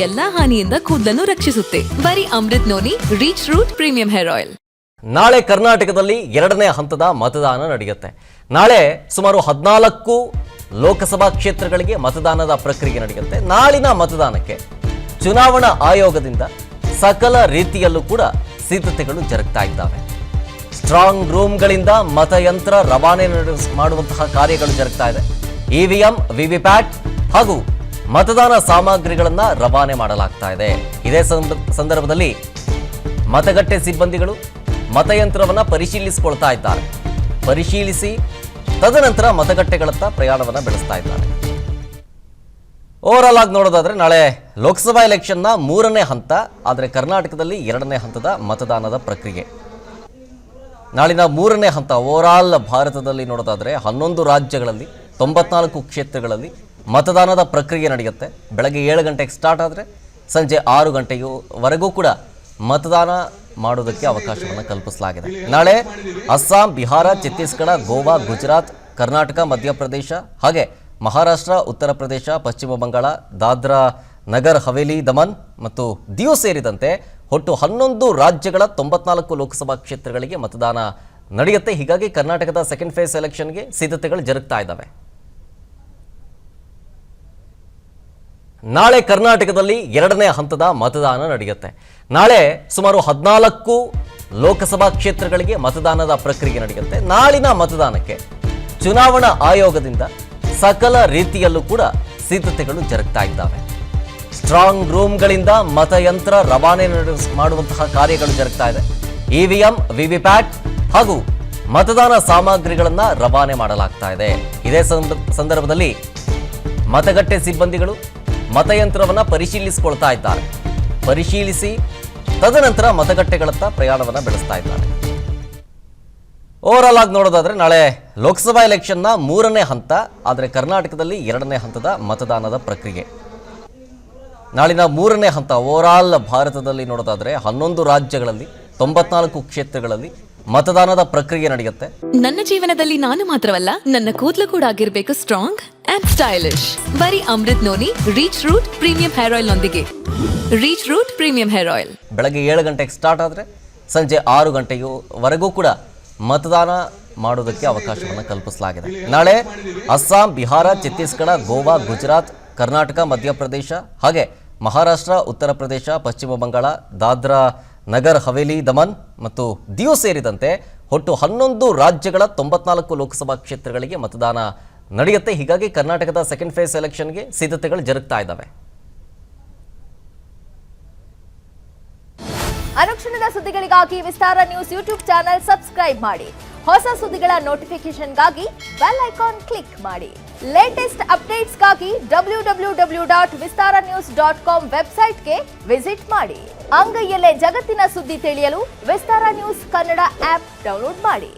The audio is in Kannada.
ಎಲ್ಲಾ ಹಾನಿಯಿಂದ ಕೂದಲನ್ನು ರಕ್ಷಿಸುತ್ತೆ. ಬರೀ Amrut noni reach root premium hair oil. ನಾಳೆ ಕರ್ನಾಟಕದಲ್ಲಿ ಎರಡನೇ ಹಂತದ ಮತದಾನ ನಡೆಯುತ್ತೆ. ನಾಳೆ ಸುಮಾರು 14 ಲೋಕಸಭಾ ಕ್ಷೇತ್ರಗಳಿಗೆ ಮತದಾನದ ಪ್ರಕ್ರಿಯೆ ನಡೆಯುತ್ತೆ. ನಾಳಿನ ಮತದಾನಕ್ಕೆ ಚುನಾವಣಾ ಆಯೋಗದಿಂದ ಸಕಲ ರೀತಿಯಲ್ಲೂ ಕೂಡ ಸಿದ್ಧತೆಗಳು ಜರುಗ್ತಾ ಇದ್ದಾವೆ. ಸ್ಟ್ರಾಂಗ್ ರೂಮ್ಗಳಿಂದ ಮತಯಂತ್ರ ರವಾನೆ ಮಾಡುವಂತಹ ಕಾರ್ಯಗಳು ಜರುಗ್ತಾ ಇದೆ. ಇವಿಎಂ, ವಿವಿಪ್ಯಾಟ್ ಹಾಗೂ ಮತದಾನ ಸಾಮಗ್ರಿಗಳನ್ನು ರವಾನೆ ಮಾಡಲಾಗ್ತಾ ಇದೆ. ಇದೇ ಸಂದರ್ಭದಲ್ಲಿ ಮತಗಟ್ಟೆ ಸಿಬ್ಬಂದಿಗಳು ಮತಯಂತ್ರವನ್ನು ಪರಿಶೀಲಿಸಿಕೊಳ್ತಾ ಇದ್ದಾರೆ. ಪರಿಶೀಲಿಸಿ ತದನಂತರ ಮತಗಟ್ಟೆಗಳತ್ತ ಪ್ರಯಾಣವನ್ನು ಬೆಳೆಸ್ತಾ ಇದ್ದಾರೆ. ಓವರ್ ಆಲ್ ಆಗಿ ನೋಡೋದಾದ್ರೆ ನಾಳೆ ಲೋಕಸಭಾ ಎಲೆಕ್ಷನ್ನ 3ನೇ ಹಂತ, ಆದರೆ ಕರ್ನಾಟಕದಲ್ಲಿ 2ನೇ ಹಂತದ ಮತದಾನದ ಪ್ರಕ್ರಿಯೆ. ನಾಳಿನ 3ನೇ ಹಂತ ಓವರ್ ಆಲ್ ಭಾರತದಲ್ಲಿ ನೋಡೋದಾದ್ರೆ 11 ರಾಜ್ಯಗಳಲ್ಲಿ 94 ಕ್ಷೇತ್ರಗಳಲ್ಲಿ ಮತದಾನದ ಪ್ರಕ್ರಿಯೆ ನಡೆಯುತ್ತೆ. ಬೆಳಗ್ಗೆ 7 ಗಂಟೆಗೆ ಸ್ಟಾರ್ಟ್ ಆದರೆ ಸಂಜೆ 6 ಗಂಟೆಯವರೆಗೂ ಕೂಡ ಮತದಾನ ಮಾಡೋದಕ್ಕೆ ಅವಕಾಶವನ್ನು ಕಲ್ಪಿಸಲಾಗಿದೆ. ನಾಳೆ ಅಸ್ಸಾಂ, ಬಿಹಾರ, ಛತ್ತೀಸ್ಗಢ, ಗೋವಾ, ಗುಜರಾತ್, ಕರ್ನಾಟಕ, ಮಧ್ಯಪ್ರದೇಶ ಹಾಗೆ ಮಹಾರಾಷ್ಟ್ರ, ಉತ್ತರ ಪ್ರದೇಶ, ಪಶ್ಚಿಮ ಬಂಗಾಳ, ದಾದ್ರಾ ನಗರ್ ಹವೇಲಿ, ದಮನ್ ಮತ್ತು ದಿಯು ಸೇರಿದಂತೆ ಒಟ್ಟು 11 ರಾಜ್ಯಗಳ 94 ಲೋಕಸಭಾ ಕ್ಷೇತ್ರಗಳಿಗೆ ಮತದಾನ ನಡೆಯುತ್ತೆ. ಹೀಗಾಗಿ ಕರ್ನಾಟಕದ ಸೆಕೆಂಡ್ ಫೇಸ್ ಎಲೆಕ್ಷನ್ಗೆ ಸಿದ್ಧತೆಗಳು ಜರುಗ್ತಾ ಇದ್ದಾವೆ. ನಾಳೆ ಕರ್ನಾಟಕದಲ್ಲಿ 2ನೇ ಹಂತದ ಮತದಾನ ನಡೆಯುತ್ತೆ. ನಾಳೆ ಸುಮಾರು 14 ಲೋಕಸಭಾ ಕ್ಷೇತ್ರಗಳಿಗೆ ಮತದಾನದ ಪ್ರಕ್ರಿಯೆ ನಡೆಯುತ್ತೆ. ನಾಳಿನ ಮತದಾನಕ್ಕೆ ಚುನಾವಣಾ ಆಯೋಗದಿಂದ ಸಕಲ ರೀತಿಯಲ್ಲೂ ಕೂಡ ಸಿದ್ಧತೆಗಳು ಜರುಗ್ತಾ ಇದ್ದಾವೆ. ಸ್ಟ್ರಾಂಗ್ ರೂಮ್ಗಳಿಂದ ಮತಯಂತ್ರ ರವಾನೆ ಮಾಡುವಂತಹ ಕಾರ್ಯಗಳು ಜರುಗ್ತಾ ಇದೆ. ಇವಿಎಂ, ವಿವಿಪ್ಯಾಟ್ ಹಾಗೂ ಮತದಾನ ಸಾಮಗ್ರಿಗಳನ್ನು ರವಾನೆ ಮಾಡಲಾಗ್ತಾ ಇದೆ. ಇದೇ ಸಂದರ್ಭದಲ್ಲಿ ಮತಗಟ್ಟೆ ಸಿಬ್ಬಂದಿಗಳು ಮತಯಂತ್ರವನ್ನು ಪರಿಶೀಲಿಸಿಕೊಳ್ತಾ ಇದ್ದಾರೆ. ಪರಿಶೀಲಿಸಿ ತದನಂತರ ಮತಗಟ್ಟೆಗಳತ್ತ ಪ್ರಯಾಣವನ್ನು ಬೆಳೆಸ್ತಾ ಇದ್ದಾರೆ. ಓವರ್ ಆಲ್ ಆಗಿ ನೋಡೋದಾದ್ರೆ ನಾಳೆ ಲೋಕಸಭಾ ಎಲೆಕ್ಷನ್ನ 3ನೇ ಹಂತ, ಆದರೆ ಕರ್ನಾಟಕದಲ್ಲಿ 2ನೇ ಹಂತದ ಮತದಾನದ ಪ್ರಕ್ರಿಯೆ. ನಾಳಿನ 3ನೇ ಹಂತ ಓವರ್ ಆಲ್ ಭಾರತದಲ್ಲಿ ನೋಡೋದಾದ್ರೆ 11 ರಾಜ್ಯಗಳಲ್ಲಿ 94 ಕ್ಷೇತ್ರಗಳಲ್ಲಿ ಮತದಾನದ ಪ್ರಕ್ರಿಯೆ ನಡೆಯುತ್ತೆ. ನನ್ನ ಜೀವನದಲ್ಲಿ ನಾನು ಮಾತ್ರವಲ್ಲ, ನನ್ನ ಕೂದಲು ಕೂಡ ಆಗಿರ್ಬೇಕು ಸ್ಟ್ರಾಂಗ್ ಅಂಡ್ ಸ್ಟೈಲಿಶ್. ಬರೀ Amrut noni reach root premium hair oil ನೊಂದಿಗೆ. Reach root premium hair oil. ಬೆಳಗ್ಗೆ 7 ಗಂಟೆಗೆ ಸ್ಟಾರ್ಟ್ ಆದರೆ ಸಂಜೆ 6 ಗಂಟೆಯವರೆಗೂ ಕೂಡ ಮತದಾನ ಮಾಡೋದಕ್ಕೆ ಅವಕಾಶವನ್ನು ಕಲ್ಪಿಸಲಾಗಿದೆ. ನಾಳೆ ಅಸ್ಸಾಂ, ಬಿಹಾರ, ಛತ್ತೀಸ್ಗಢ, ಗೋವಾ, ಗುಜರಾತ್, ಕರ್ನಾಟಕ, ಮಧ್ಯಪ್ರದೇಶ ಹಾಗೆ ಮಹಾರಾಷ್ಟ್ರ, ಉತ್ತರ ಪ್ರದೇಶ, ಪಶ್ಚಿಮ ಬಂಗಾಳ, ದಾದ್ರಾ ನಗರ್ ಹವೇಲಿ, ದಮನ್ ಮತ್ತು ದಿಯು ಸೇರಿದಂತೆ ಒಟ್ಟು 11 ರಾಜ್ಯಗಳ 94 ಲೋಕಸಭಾ ಕ್ಷೇತ್ರಗಳಿಗೆ ಮತದಾನ ನಡೆಯುತ್ತೆ. ಹೀಗಾಗಿ ಕರ್ನಾಟಕದ ಸೆಕೆಂಡ್ ಫೇಸ್ ಎಲೆಕ್ಷನ್ಗೆ ಸಿದ್ಧತೆಗಳು ಜರುಗ್ತಾ ಇದ್ದಾವೆ. ಅನುಕ್ಷಣದ ಸುದ್ದಿಗಳಿಗಾಗಿ ವಿಸ್ತಾರ ನ್ಯೂಸ್ ಯೂಟ್ಯೂಬ್ ಚಾನೆಲ್ ಸಬ್ಸ್ಕ್ರೈಬ್ ಮಾಡಿ. ಹೊಸ ಸುದ್ದಿಗಳ ನೋಟಿಫಿಕೇಶನ್ಗಾಗಿ ಬೆಲ್ ಐಕಾನ್ ಕ್ಲಿಕ್ ಮಾಡಿ. ಲೇಟೆಸ್ಟ್ ಅಪ್ಡೇಟ್ಸ್ಗಾಗಿ www.vistaranews.com ವೆಬ್ಸೈಟ್ಗೆ ವಿಸಿಟ್ ಮಾಡಿ. ಅಂಗೈಯಲ್ಲೇ ಜಗತ್ತಿನ ಸುದ್ದಿ ತಿಳಿಯಲು ವಿಸ್ತಾರ ನ್ಯೂಸ್ ಕನ್ನಡ ಆಪ್ ಡೌನ್ಲೋಡ್ ಮಾಡಿ.